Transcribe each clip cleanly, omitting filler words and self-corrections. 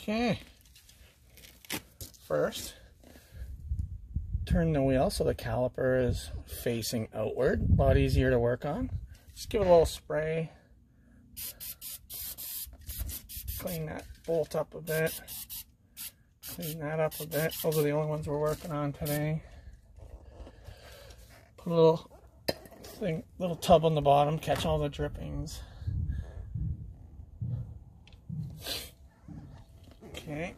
Okay. First, turn the wheel so the caliper is facing outward. A lot easier to work on. Just give it a little spray. Clean that bolt up a bit. Clean that up a bit. Those are the only ones we're working on today. Put a little tub on the bottom, catch all the drippings. Okay.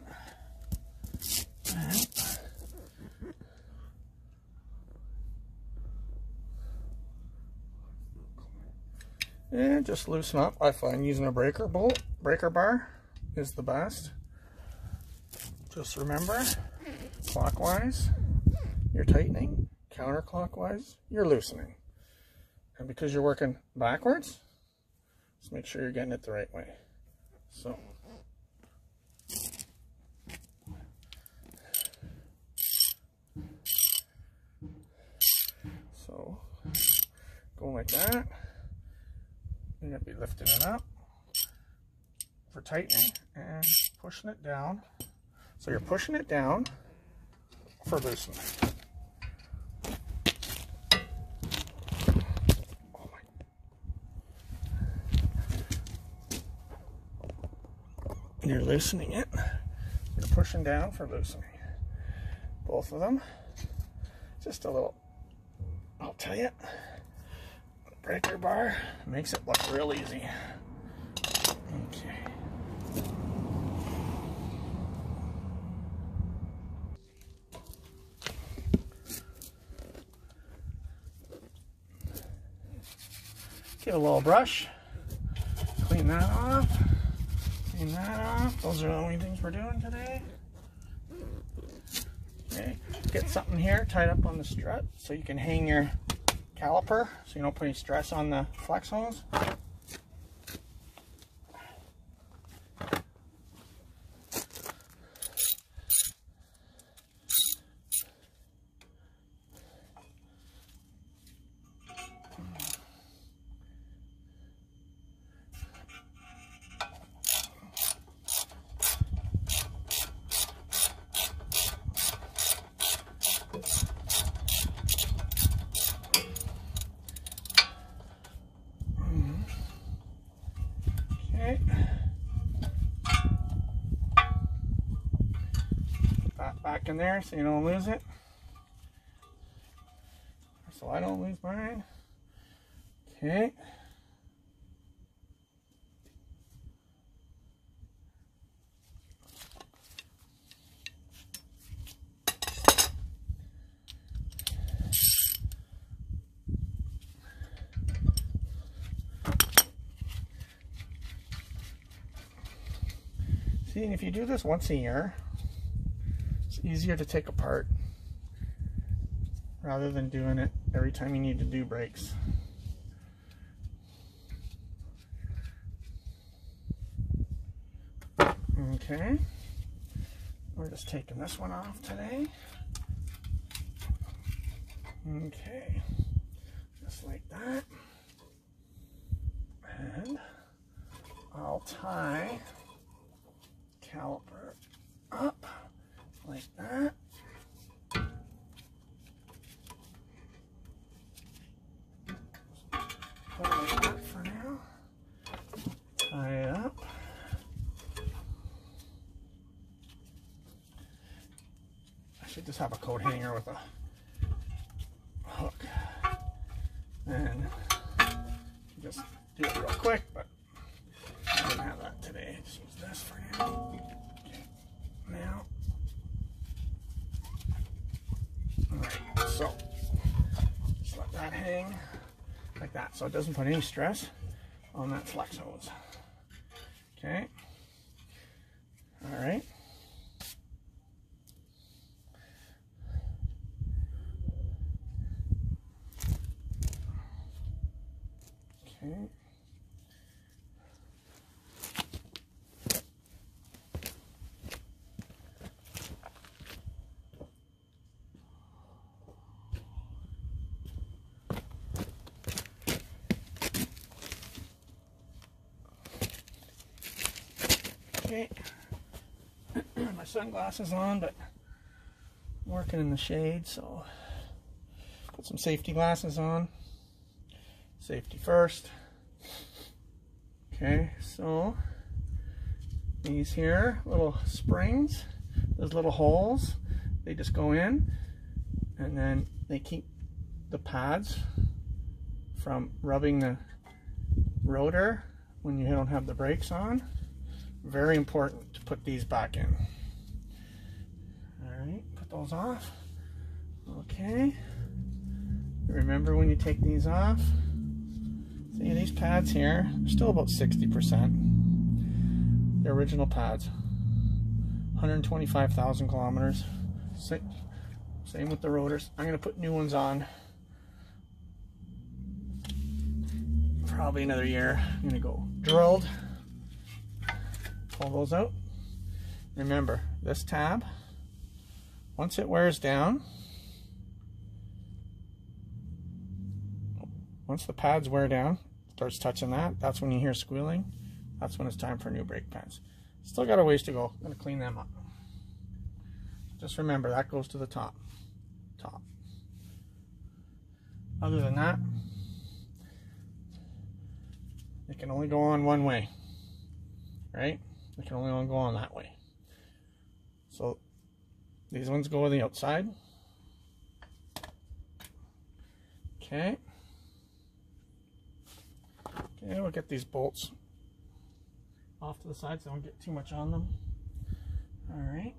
And just loosen up. I find using a breaker bar is the best. Just remember, clockwise, you're tightening, counterclockwise, you're loosening. And because you're working backwards, just make sure you're getting it the right way. So go like that. You're going to be lifting it up for tightening and pushing it down. So you're pushing it down for loosening. Oh my. You're loosening it. You're pushing down for loosening. Both of them. Just a little, I'll tell you. Breaker bar makes it look real easy. Okay. Get a little brush. Clean that off. Clean that off. Those are the only things we're doing today. Okay. Get something here tied up on the strut so you can hang your caliper so you don't put any stress on the flex hose. Put that back in there so you don't lose it. So I don't lose mine. Okay. See, and if you do this once a year, it's easier to take apart rather than doing it every time you need to do brakes. Okay, we're just taking this one off today. Okay, just like that. And I'll tie caliper up like that. Put it like that for now. Tie it up. I should just have a coat hanger with a hook. And just do it real quick, but I didn't have that today. Just use this for now. Okay. Now. Alright, so just let that hang like that so it doesn't put any stress on that flex hose. Okay. Alright. Okay. Okay, My sunglasses on, but I'm working in the shade, so put some safety glasses on. Safety first. Okay, so these here little springs, those little holes, they just go in, and then they keep the pads from rubbing the rotor when you don't have the brakes on. Very important to put these back in. Alright, put those off. Okay. Remember when you take these off, see these pads here are still about 60%. The original pads. 125,000 kilometers. Same with the rotors. I'm going to put new ones on. Probably another year. I'm going to go drilled. Pull those out. Remember, this tab, once it wears down, once the pads wear down, starts touching that, that's when you hear squealing. That's when it's time for new brake pads. Still got a ways to go. I'm going to clean them up. Just remember, that goes to the top. Other than that, it can only go on one way, right? It can only go on that way. So these ones go on the outside. Okay. Okay, we'll get these bolts off to the side so I don't get too much on them. All right.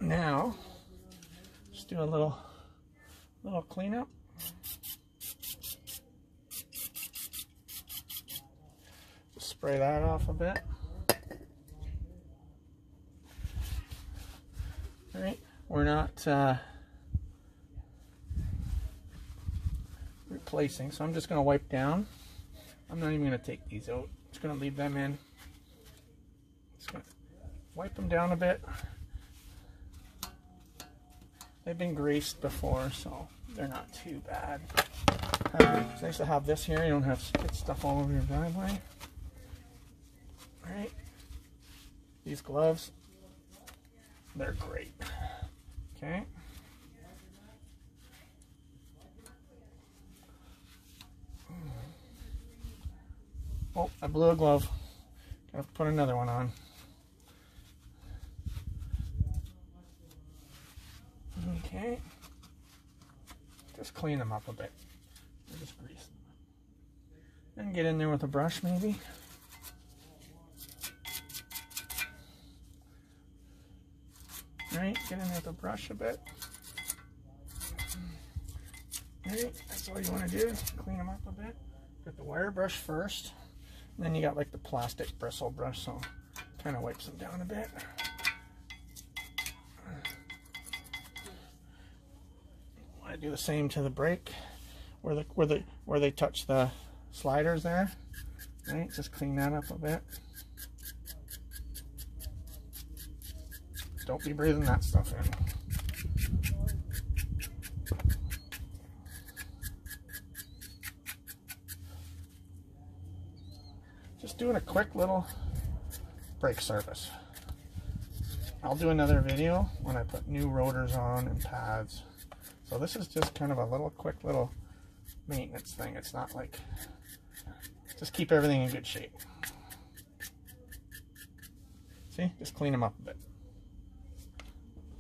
Now, just do a little cleanup. Just spray that off a bit. All right, we're not replacing, so I'm just going to wipe down. I'm not even going to take these out. Just going to leave them in. Just going to wipe them down a bit. They've been greased before, so they're not too bad. It's nice to have this here. You don't have to get stuff all over your driveway. All right. These gloves, they're great. Okay. Oh, I blew a glove. Gotta put another one on. Okay. Just clean them up a bit. Just grease them. And get in there with a brush maybe. Alright, get in there with a brush a bit. Alright, that's all you want to do. Clean them up a bit. Get the wire brush first. And then you got like the plastic bristle brush, so kind of wipes them down a bit. I do the same to the brake, where they touch the sliders there. Right, just clean that up a bit. Don't be breathing that stuff in. Just doing a quick little brake service. I'll do another video when I put new rotors on and pads. So this is just kind of a quick little maintenance thing. It's not like, just keep everything in good shape. See, just clean them up a bit.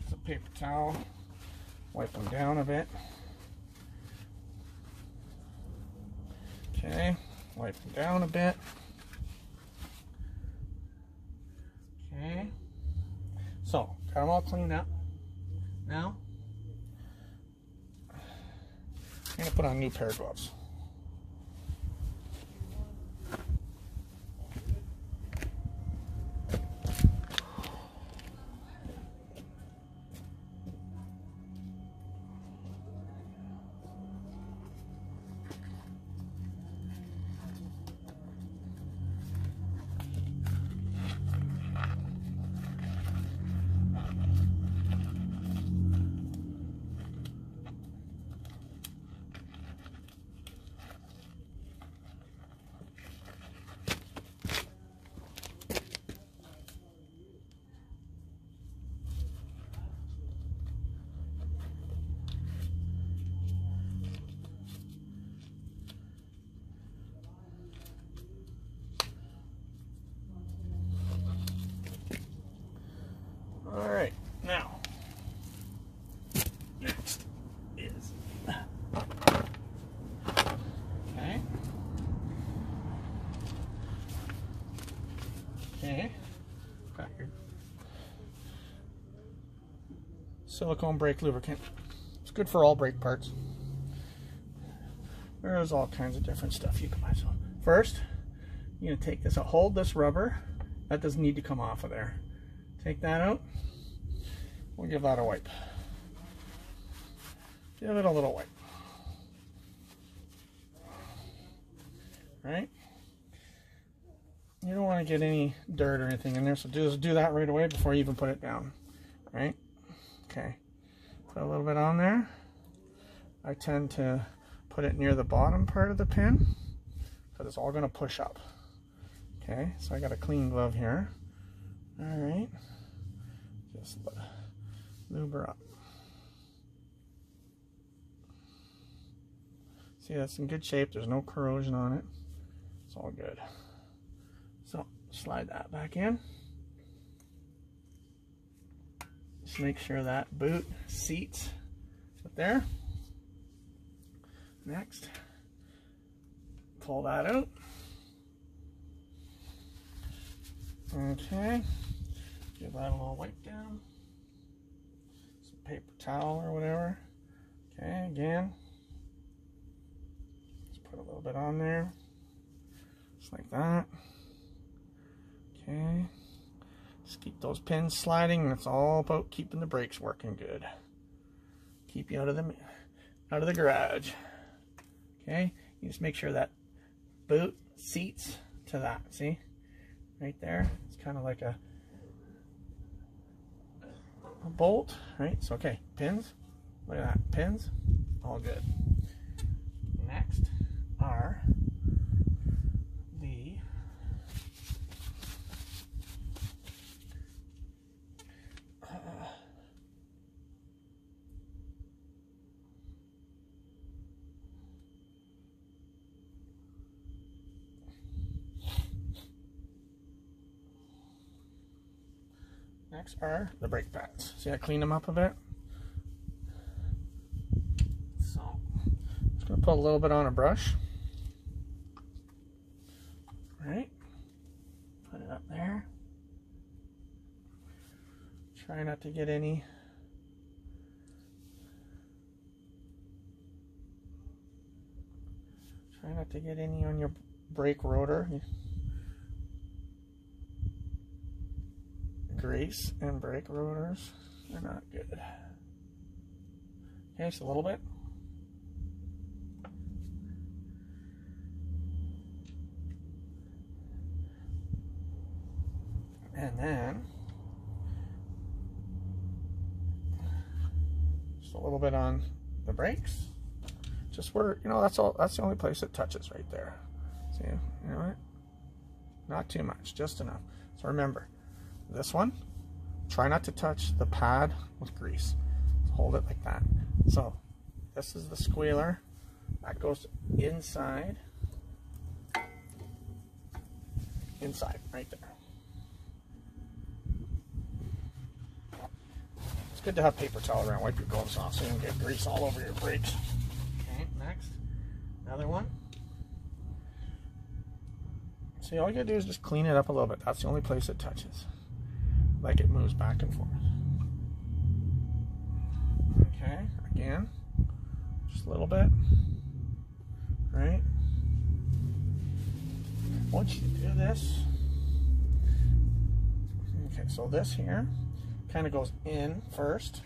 Just a paper towel, wipe them down a bit. Okay, wipe them down a bit. Okay, so got them all cleaned up. Now, I'm going to put on a new pair of gloves. Okay, got your silicone brake lubricant. It's good for all brake parts. There's all kinds of different stuff you can buy. So first, you're gonna take this out. Hold this rubber. That doesn't need to come off of there. Take that out. We'll give that a wipe. Give it a little wipe. Right? You don't want to get any dirt or anything in there, so do that right away before you even put it down. Right? Okay. Put a little bit on there. I tend to put it near the bottom part of the pin because it's all going to push up. Okay, so I got a clean glove here. All right, just lube her up. See, that's in good shape. There's no corrosion on it. It's all good. So slide that back in. Just make sure that boot seats up there. Next, pull that out. Okay, give that a little wipe down. Some paper towel or whatever. Okay, again, just put a little bit on there, just like that. Okay, just keep those pins sliding. It's all about keeping the brakes working good. Keep you out of the garage. Okay, you just make sure that boot seats to that. See, right there. It's kind of like a bolt, right? So okay, pins. Look at that, pins. All good. Next are the next are the brake pads. See, I cleaned them up a bit. So I'm just gonna put a little bit on a brush. Right, put it up there. Try not to get any on your brake rotor. Grease and brake rotors are not good. Okay, just a little bit. And then just a little bit on the brakes. Just where, you know, that's the only place it touches right there. See, you know what? Not too much, just enough. So remember, this one, try not to touch the pad with grease. So hold it like that. So this is the squealer. That goes inside. Inside, right there. It's good to have paper towel around. Wipe your gloves off so you don't get grease all over your brakes. Okay, next. Another one. See, all you gotta do is just clean it up a little bit. That's the only place it touches. Like it moves back and forth. Okay, again, just a little bit, right? Once you do this, okay, so this here kind of goes in first,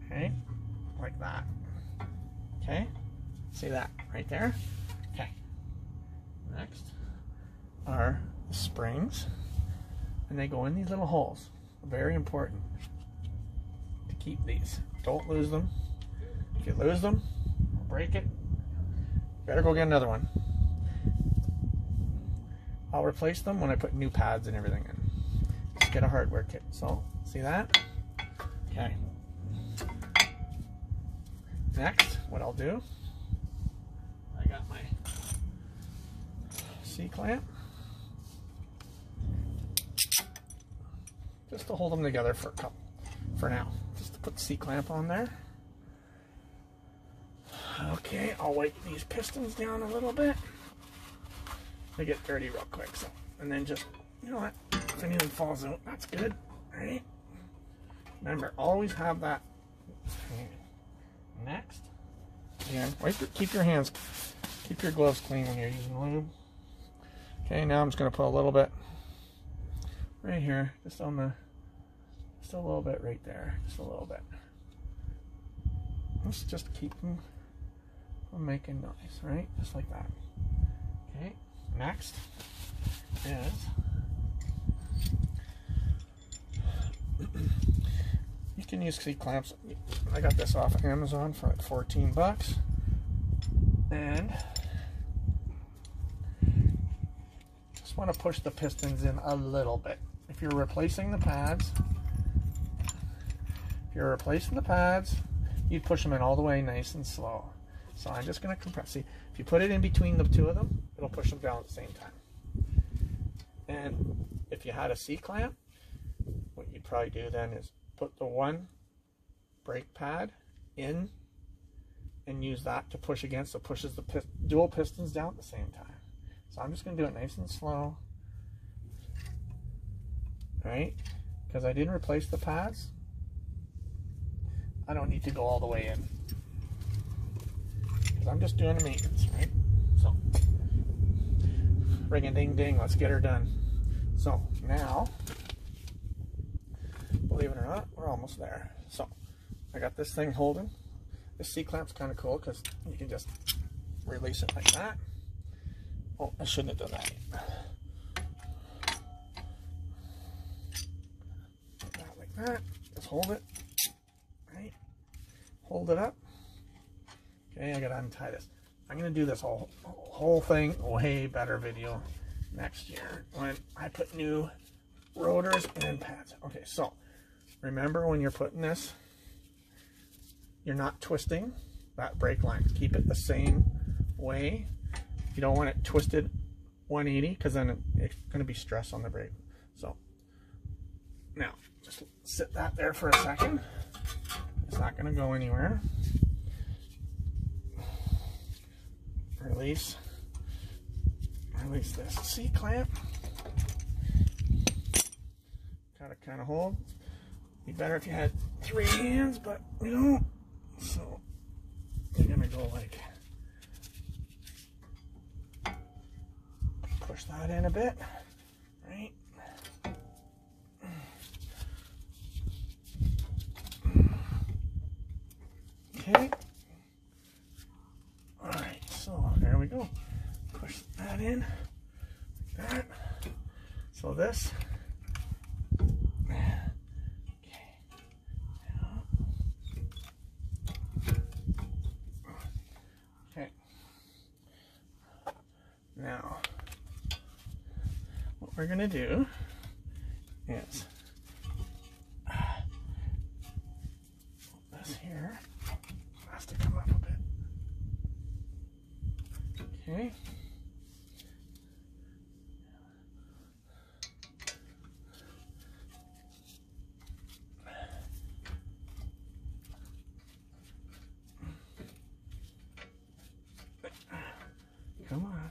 okay, like that, okay? See that right there? Okay. Next are the springs. And they go in these little holes. Very important to keep these. Don't lose them. If you lose them, break it, better go get another one. I'll replace them when I put new pads and everything in. Just get a hardware kit. So, see that? Okay. Next, what I'll do, I got my C-clamp. Just to hold them together for now. Just to put the C-clamp on there. Okay, I'll wipe these pistons down a little bit. They get dirty real quick, so, and then just You know what? If anything falls out, that's good. Right? Remember, always have that. Okay. Next, again, keep your gloves clean when you're using lube. Okay, now I'm just going to put a little bit right here, just a little bit right there, just a little bit. Let's just keep them from making noise, right? Just like that. Okay, next is you can use C-clamps. I got this off of Amazon for like 14 bucks. And just want to push the pistons in a little bit. If you're replacing the pads, you'd push them in all the way nice and slow. So I'm just going to compress. See, if you put it in between the two of them, it'll push them down at the same time. And if you had a C-clamp, what you'd probably do then is put the one brake pad in and use that to push against, so it pushes the dual pistons down at the same time. So I'm just going to do it nice and slow, right? Because I didn't replace the pads, I don't need to go all the way in, because I'm just doing the maintenance, right? So ring a ding ding, let's get her done. So now, believe it or not, we're almost there. So I got this thing holding. The C-clamp's kind of cool because you can just release it like that. Oh, I shouldn't have done that. Like that. Just hold it. Right? Hold it up. Okay, I gotta untie this. I'm gonna do this whole thing way better video next year when I put new rotors and pads. Okay, so remember when you're putting this, you're not twisting that brake line. Keep it the same way. You don't want it twisted 180 because then it's going to be stress on the brake. So now just sit that there for a second. It's not going to go anywhere. Release this C-clamp. Gotta kind of hold. Be better if you had 3 hands, but we don't. So you're gonna go like, push that in a bit, right? Okay. All right, so there we go. Push that in like that. So this. Now, what we're going to do is this here has to come up a bit. Okay. Come on.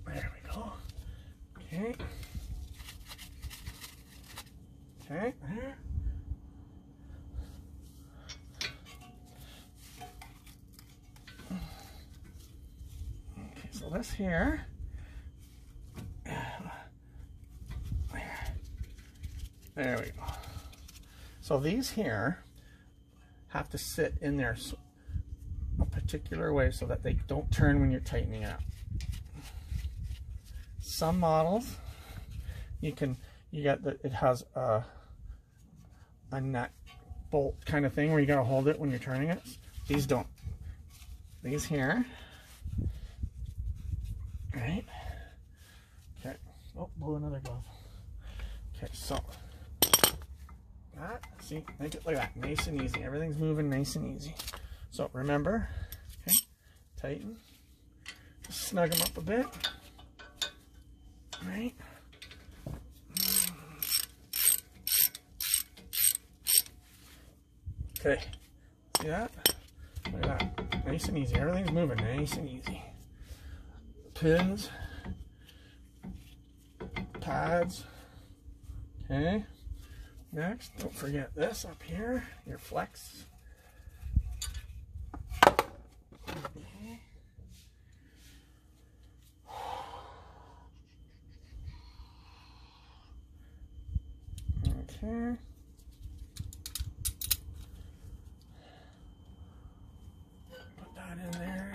There we go. Okay. Okay, there. Okay, so this here. There we go. So these here have to sit in there a particular way so that they don't turn when you're tightening it up. Some models it has a nut bolt kind of thing where you gotta hold it when you're turning it. These don't. These here, right? Okay. Oh, blew another glove. Okay, so that, see, make it like that, nice and easy. Everything's moving nice and easy. So remember, okay, tighten, just snug them up a bit, right? Okay, see that? Look at that. Nice and easy. Everything's moving nice and easy. Pins, pads. Okay. Next, don't forget this up here, your flex. Okay. Okay. Put that in there.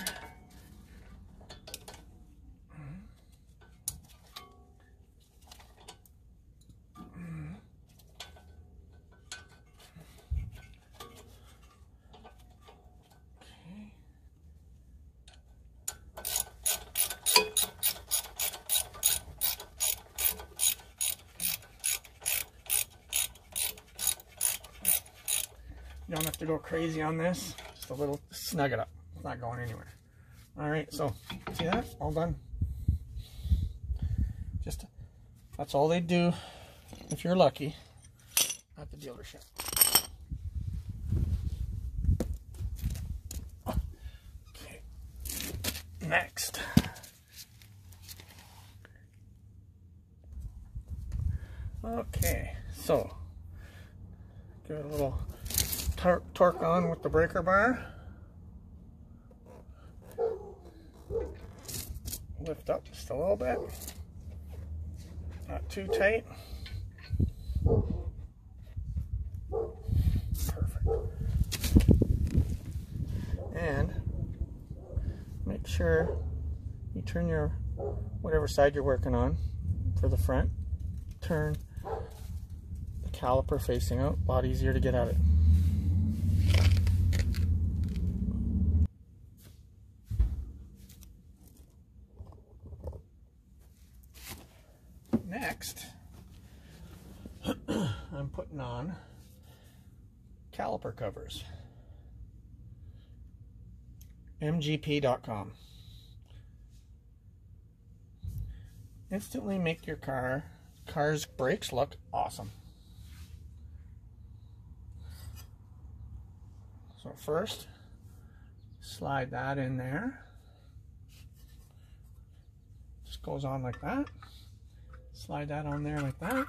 You don't have to go crazy on this. Just a little, snug it up. It's not going anywhere. All right, so see that? All done. Just, that's all they do, if you're lucky, at the dealership. Okay. Next. Okay, so give it a little torque on with the breaker bar. Lift up just a little bit. Not too tight. Perfect. And make sure you turn your whatever side you're working on for the front. Turn the caliper facing out. A lot easier to get at it. Next, I'm putting on caliper covers. mgp.com. Instantly make your car's brakes look awesome. So first, slide that in there. Just goes on like that. Slide that on there like that.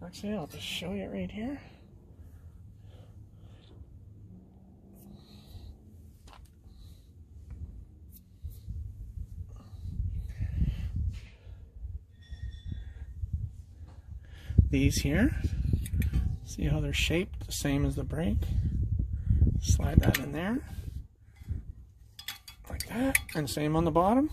Actually, I'll just show you right here. These here, see how they're shaped the same as the brake? Slide that in there. Like that, and same on the bottom.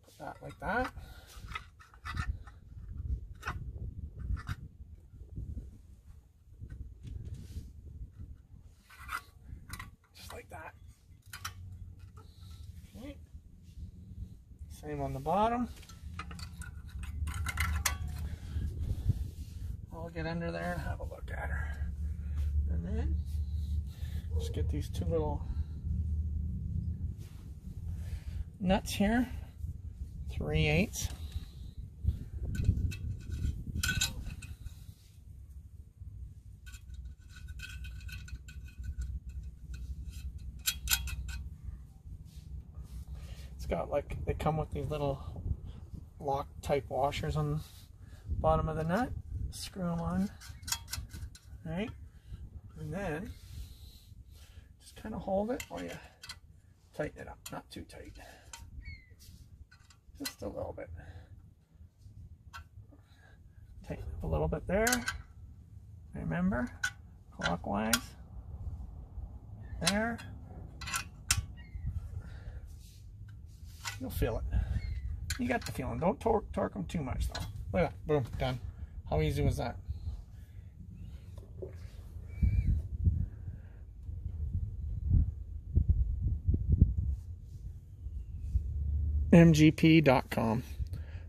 Put that like that. Just like that. Okay. Same on the bottom. I'll get under there and have a look at her. And then just get these two little nuts here, 3/8. It's got like, they come with these little lock type washers on the bottom of the nut. Screw them on, right? And then just kind of hold it while you tighten it up. Not too tight. Just a little bit. Tighten up a little bit there. Remember, clockwise. There. You'll feel it. You got the feeling. Don't torque them too much though. Look at that. Boom. Done. How easy was that? mgp.com.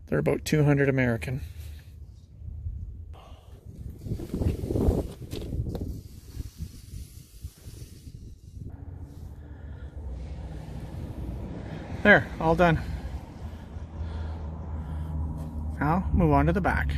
They're about 200 American. There, all done. Now move on to the back.